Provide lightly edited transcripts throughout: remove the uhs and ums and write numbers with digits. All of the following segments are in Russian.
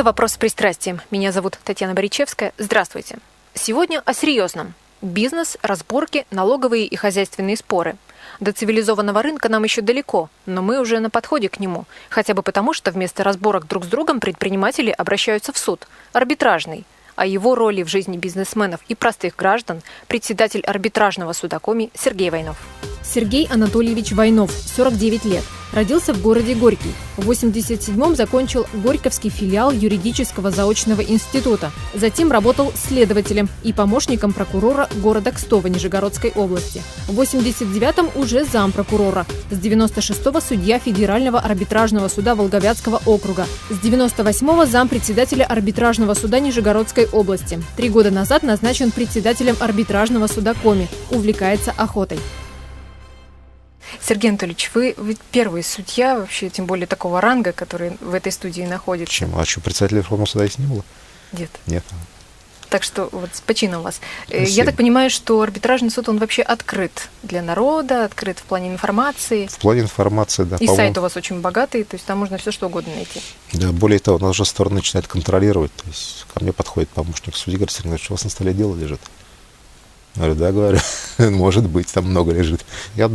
«Вопрос с пристрастием». Меня зовут Татьяна Боричевская. Здравствуйте. Сегодня о серьезном. Бизнес, разборки, налоговые и хозяйственные споры. До цивилизованного рынка нам еще далеко, но мы уже на подходе к нему. Хотя бы потому, что вместо разборок друг с другом предприниматели обращаются в суд. Арбитражный. О его роли в жизни бизнесменов и простых граждан председатель арбитражного суда Коми Сергей Войнов. Сергей Анатольевич Войнов, 49 лет. Родился в городе Горький. В 1987-м закончил Горьковский филиал юридического заочного института. Затем работал следователем и помощником прокурора города Кстово Нижегородской области. В 1989-м уже зампрокурора. С 1996-го судья Федерального арбитражного суда Волговятского округа. С 1998-го зампредседателя арбитражного суда Нижегородской области. 3 года назад назначен председателем арбитражного суда Коми. Увлекается охотой. Сергей Анатольевич, вы первый судья, вообще, тем более такого ранга, который в этой студии находится. Чем? А что, председателя Верховного суда здесь не было? Нет. Нет. Так что вот с почином вас. Спасибо. Я так понимаю, что арбитражный суд, он вообще открыт для народа, открыт в плане информации. В плане информации, да. И сайт у вас очень богатый, то есть там можно все что угодно найти. Да, более того, нас уже сторона начинает контролировать. То есть ко мне подходит помощник судьи, говорит: Сергей, что у вас на столе дело лежит? Я говорю: да, говорю, может быть, там много лежит. Я за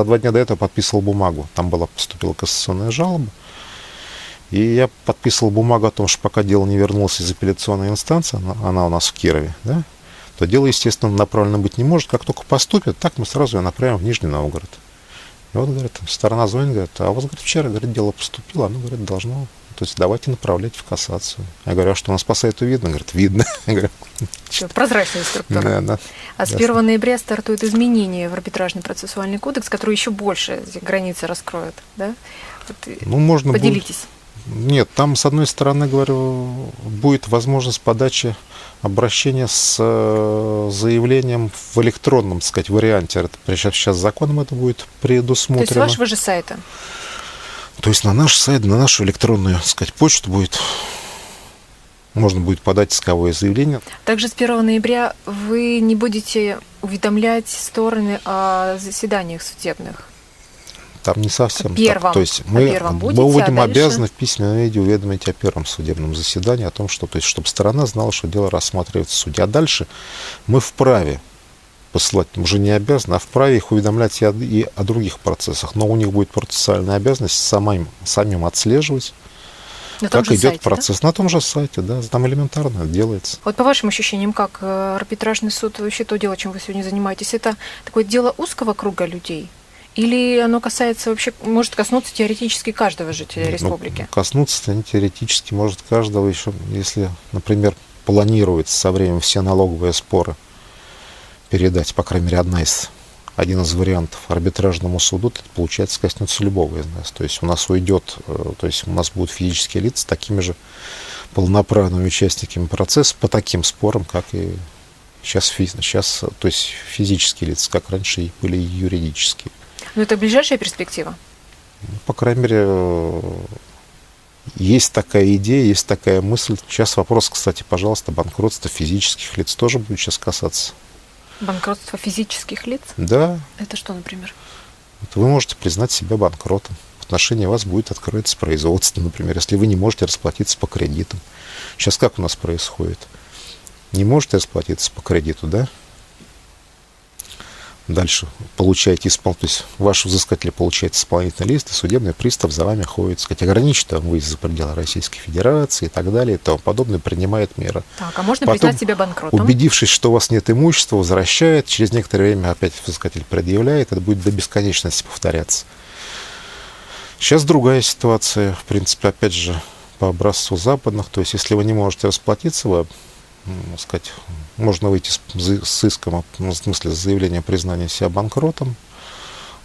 2 дня до этого подписывал бумагу. Там поступила кассационная жалоба. И я подписывал бумагу о том, что пока дело не вернулось из апелляционной инстанции, она у нас в Кирове, да, то дело, естественно, направлено быть не может. Как только поступит, так мы сразу ее направим в Нижний Новгород. И вот, говорит, сторона звонит, говорит: а у вас, говорит, вчера, говорит, дело поступило, оно, говорит, должно... То есть давайте направлять в кассацию. Я говорю: а что, у нас по сайту видно? Говорит: видно. Прозрачная структура. Да. А с 1 ноября стартуют изменения в арбитражный процессуальный кодекс, которые еще больше границы раскроют. Да? Ну, можно поделитесь. Нет, там, с одной стороны, говорю, будет возможность подачи обращения с заявлением в электронном, так сказать, варианте. Сейчас законом это будет предусмотрено. То есть с вашего же сайта? То есть на наш сайт, на нашу электронную, так сказать, почту можно будет подать исковое заявление. Также с 1 ноября вы не будете уведомлять стороны о заседаниях судебных? Там не совсем так. То есть мы будем обязаны в письменном виде уведомить о первом судебном заседании, о том, что, то есть, чтобы сторона знала, что дело рассматривается в суде. А дальше мы вправе посылать, уже не обязаны, а вправе их уведомлять и о других процессах. Но у них будет процессуальная обязанность самим отслеживать, как идет сайте, процесс. Да? На том же сайте, да, там элементарно делается. Вот по вашим ощущениям, как арбитражный суд, вообще то дело, чем вы сегодня занимаетесь, это такое дело узкого круга людей? Или оно касается вообще, может коснуться теоретически каждого жителя республики? Коснуться теоретически может каждого еще, если, например, планируется со временем все налоговые споры передать, по крайней мере, один из вариантов арбитражному суду, это, получается, коснется любого из нас. То есть у нас будут физические лица такими же полноправными участниками процесса по таким спорам, как и сейчас, то есть физические лица, как раньше и были юридические. Но это ближайшая перспектива? По крайней мере, есть такая идея, есть такая мысль. Сейчас вопрос, кстати, пожалуйста, банкротства физических лиц тоже будет сейчас касаться. Банкротство физических лиц? Да. Это что, например? Вы можете признать себя банкротом. В отношении вас будет открыться производство, например, если вы не можете расплатиться по кредитам. Сейчас как у нас происходит? Не можете расплатиться по кредиту, да? Дальше получаете то есть ваш взыскатель получает исполнительный лист, и судебный пристав за вами ходит, сказать, ограничит вам выезд за пределы Российской Федерации и так далее, и тому подобное, принимает меры. Так, а можно потом, признать себя банкротом? Убедившись, что у вас нет имущества, возвращает, через некоторое время опять взыскатель предъявляет, это будет до бесконечности повторяться. Сейчас другая ситуация, в принципе, опять же, по образцу западных, то есть если вы не можете расплатиться, вы, сказать, можно выйти с иском, в смысле, с заявлением признания себя банкротом.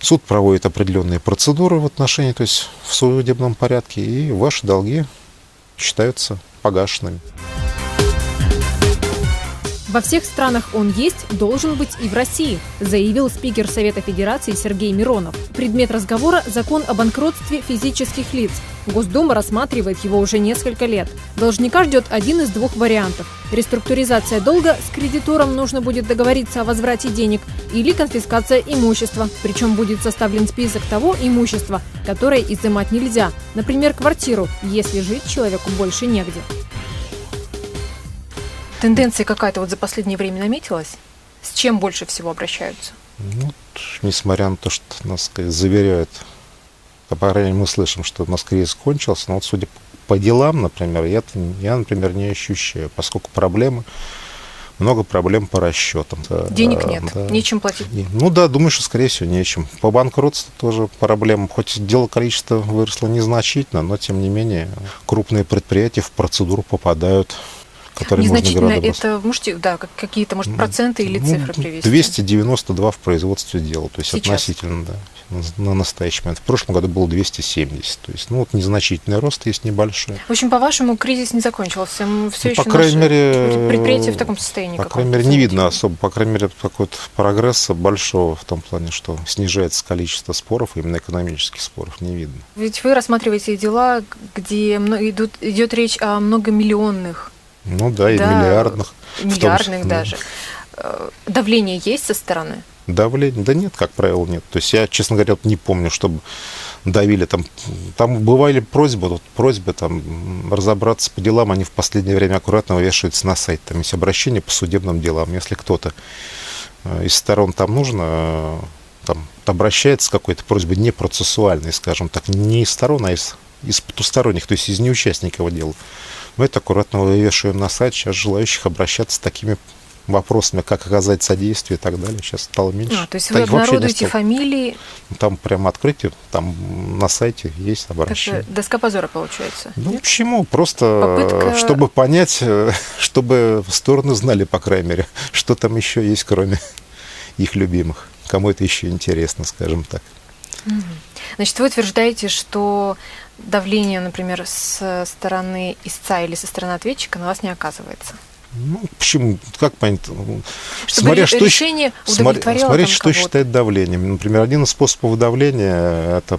Суд проводит определенные процедуры в отношении, то есть в судебном порядке, и ваши долги считаются погашенными. Во всех странах он есть, должен быть и в России, заявил спикер Совета Федерации Сергей Миронов. Предмет разговора – закон о банкротстве физических лиц. Госдума рассматривает его уже несколько лет. Должника ждет один из двух вариантов. Реструктуризация долга, с кредитором нужно будет договориться о возврате денег, или конфискация имущества. Причем будет составлен список того имущества, которое изымать нельзя. Например, квартиру, если жить человеку больше негде. Тенденция какая-то вот за последнее время наметилась? С чем больше всего обращаются? Ну, несмотря на то, что нас заверяют, по крайней мере, мы слышим, что у нас кризис кончился, но вот судя по делам, например, я, например, не ощущаю, поскольку много проблем по расчетам. Денег нет, нечем платить. Ну да, думаю, что, скорее всего, нечем. По банкротству тоже проблема. Хоть дело количество выросло незначительно, но, тем не менее, крупные предприятия в процедуру попадают, которые незначительно можно градусом. Это, можете, какие-то, может, проценты или цифры привести? 292 в производстве дела, то есть сейчас? Относительно, да, на настоящий момент. В прошлом году было 270, то есть, незначительный рост есть небольшой. В общем, по-вашему, кризис не закончился? Все еще по крайней мере, предприятия в таком состоянии? По крайней мере, не видно особо, по крайней мере, какого-то прогресса большого в том плане, что снижается количество споров, именно экономических споров, не видно. Ведь вы рассматриваете дела, где идет речь о многомиллионных. Ну да, и миллиардных. Миллиардных даже. Давление есть со стороны? Давление? Да нет, как правило, нет. То есть я, честно говоря, не помню, чтобы давили там. Там бывали просьбы разобраться по делам, они в последнее время аккуратно вешаются на сайт. Там есть обращение по судебным делам. Если кто-то из сторон там нужно, обращается с какой-то просьбой не процессуальной, скажем так, не из сторон, а из потусторонних, то есть из неучастников дела. Мы это аккуратно вывешиваем на сайт. Сейчас желающих обращаться с такими вопросами, как оказать содействие и так далее, сейчас стало меньше. То есть вы обнародуете фамилии? Там прямо открытие, там на сайте есть обращение. Так доска позора получается? Ну, почему? Просто чтобы понять, чтобы стороны знали, по крайней мере, что там еще есть, кроме их любимых. Кому это еще интересно, скажем так. Значит, вы утверждаете, что давление, например, со стороны истца или со стороны ответчика на вас не оказывается? Ну, почему? Как понять? Чтобы решение удовлетворяло смотреть, что считает давлением. Например, один из способов давления это,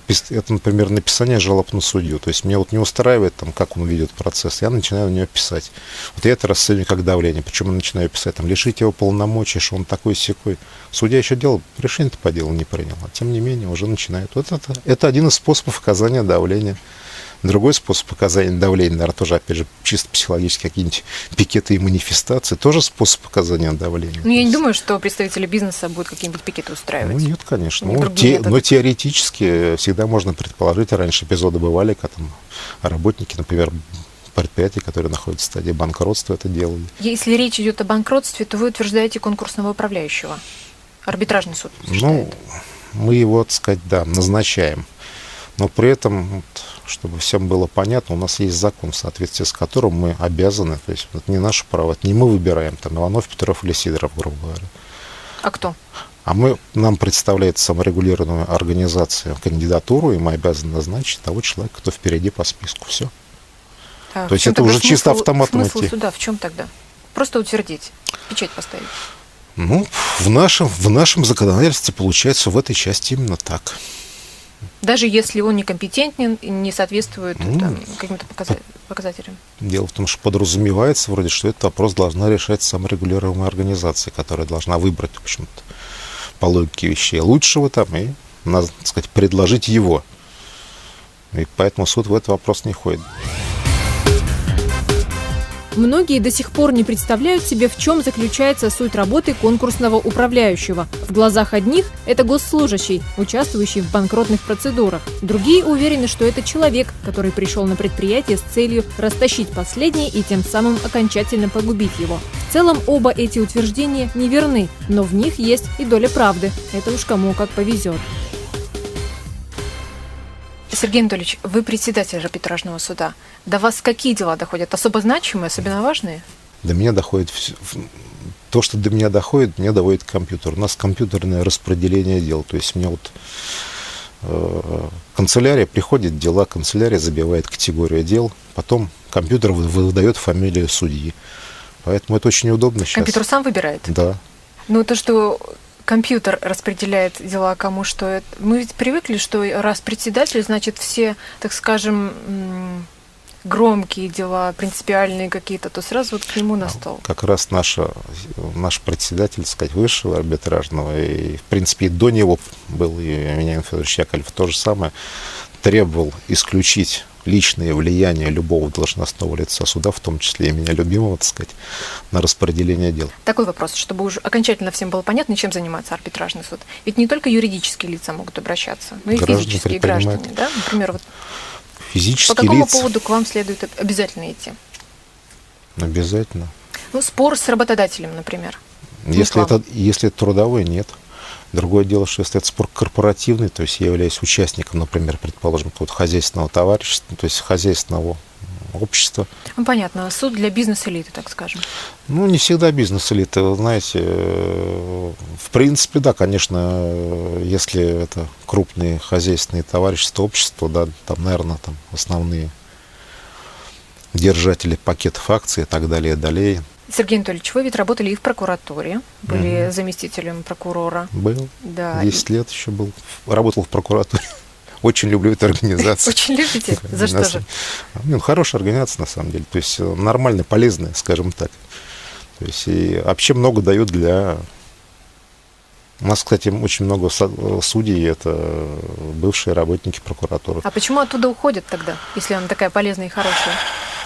например, написание жалоб на судью. То есть меня не устраивает, как он ведет процесс, я начинаю на него писать. Вот я это расцениваю как давление. Причем я начинаю писать, лишить его полномочий, что он такой-сякой. Судья еще решение-то по делу не принял, а тем не менее уже начинает. Вот это один из способов оказания давления. Другой способ оказания давления, наверное, тоже, опять же, чисто психологически, какие-нибудь пикеты и манифестации, тоже способ оказания давления. Ну, я не думаю, что представители бизнеса будут какие-нибудь пикеты устраивать. Ну, нет, конечно. Но теоретически всегда можно предположить, раньше эпизоды бывали, когда работники, например, предприятий, которые находятся в стадии банкротства, это делали. Если речь идет о банкротстве, то вы утверждаете конкурсного управляющего. Арбитражный суд утверждает. Мы его, назначаем. Но при этом, чтобы всем было понятно, у нас есть закон, в соответствии с которым мы обязаны, то есть это не наше право, это не мы выбираем, Иванов, Петров или Сидоров, грубо говоря. А кто? Нам представляет саморегулированная организация кандидатуру, и мы обязаны назначить того человека, кто впереди по списку. Все. То есть это уже чисто автоматом идти. Смысл суда в чем тогда? Просто утвердить, печать поставить? Ну, в нашем законодательстве получается в этой части именно так. Даже если он некомпетентен и не соответствует каким-то показателям? Дело в том, что подразумевается вроде, что этот вопрос должна решать саморегулируемая организация, которая должна выбрать, в общем-то, по логике вещей лучшего и, надо сказать, предложить его. И поэтому суд в этот вопрос не ходит. Многие до сих пор не представляют себе, в чем заключается суть работы конкурсного управляющего. В глазах одних это госслужащий, участвующий в банкротных процедурах. Другие уверены, что это человек, который пришел на предприятие с целью растащить последнее и тем самым окончательно погубить его. В целом оба эти утверждения неверны, но в них есть и доля правды. Это уж кому как повезет. Сергей Анатольевич, вы председатель арбитражного суда. До вас какие дела доходят? Особо значимые, особенно важные? До меня доходит то, что до меня доходит, меня доводит компьютер. У нас компьютерное распределение дел. То есть мне канцелярия приходит, дела, канцелярия забивает категорию дел, потом компьютер выдает фамилию судьи. Поэтому это очень удобно сейчас. Компьютер сам выбирает? Да. Ну, то, что компьютер распределяет дела кому что это. Мы ведь привыкли, что раз председатель, значит, все, так скажем, громкие дела, принципиальные какие-то, то сразу вот к нему на стол. Как раз наш председатель, так сказать, высшего арбитражного, и, в принципе, и до него был, и Вениамин Федорович Яковлев то же самое, требовал исключить личное влияние любого должностного лица суда, в том числе и меня любимого, так сказать, на распределение дел. Такой вопрос, чтобы уже окончательно всем было понятно, чем занимается арбитражный суд. Ведь не только юридические лица могут обращаться, но и физические граждане. Да? Например, вот физические по какому лица. поводу к вам следует обязательно идти? Обязательно. Ну, спор с работодателем, например. Если это трудовой, нет. Другое дело, что если это спор корпоративный, то есть я являюсь участником, например, предположим, какого-то хозяйственного товарищества, то есть хозяйственного общества. Ну, понятно. Суд для бизнес-элиты, так скажем. Ну, не всегда бизнес-элиты, вы знаете. В принципе, да, конечно, если это крупные хозяйственные товарищества, общества, да, там, наверное, там основные держатели пакетов акций и так далее, далее. Сергей Анатольевич, вы ведь работали и в прокуратуре, были заместителем прокурора. Был. Да. 10 лет еще был. Работал в прокуратуре. Очень люблю эту организацию. Очень любите? За что же? Ну, хорошая организация, на самом деле. То есть нормальная, полезная, скажем так. То есть и вообще много дают для... У нас, кстати, очень много судей, это бывшие работники прокуратуры. А почему оттуда уходят тогда, если она такая полезная и хорошая?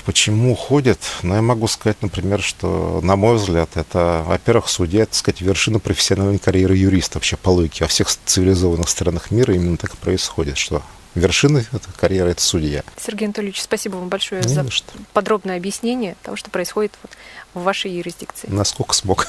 Почему уходят? Ну, я могу сказать, например, что, на мой взгляд, это, во-первых, судья, так сказать, вершина профессиональной карьеры юриста вообще по логике. Во всех цивилизованных странах мира именно так и происходит, что вершина этой карьеры – это судья. Сергей Анатольевич, спасибо вам большое за подробное объяснение того, что происходит вот в вашей юрисдикции. Насколько смог.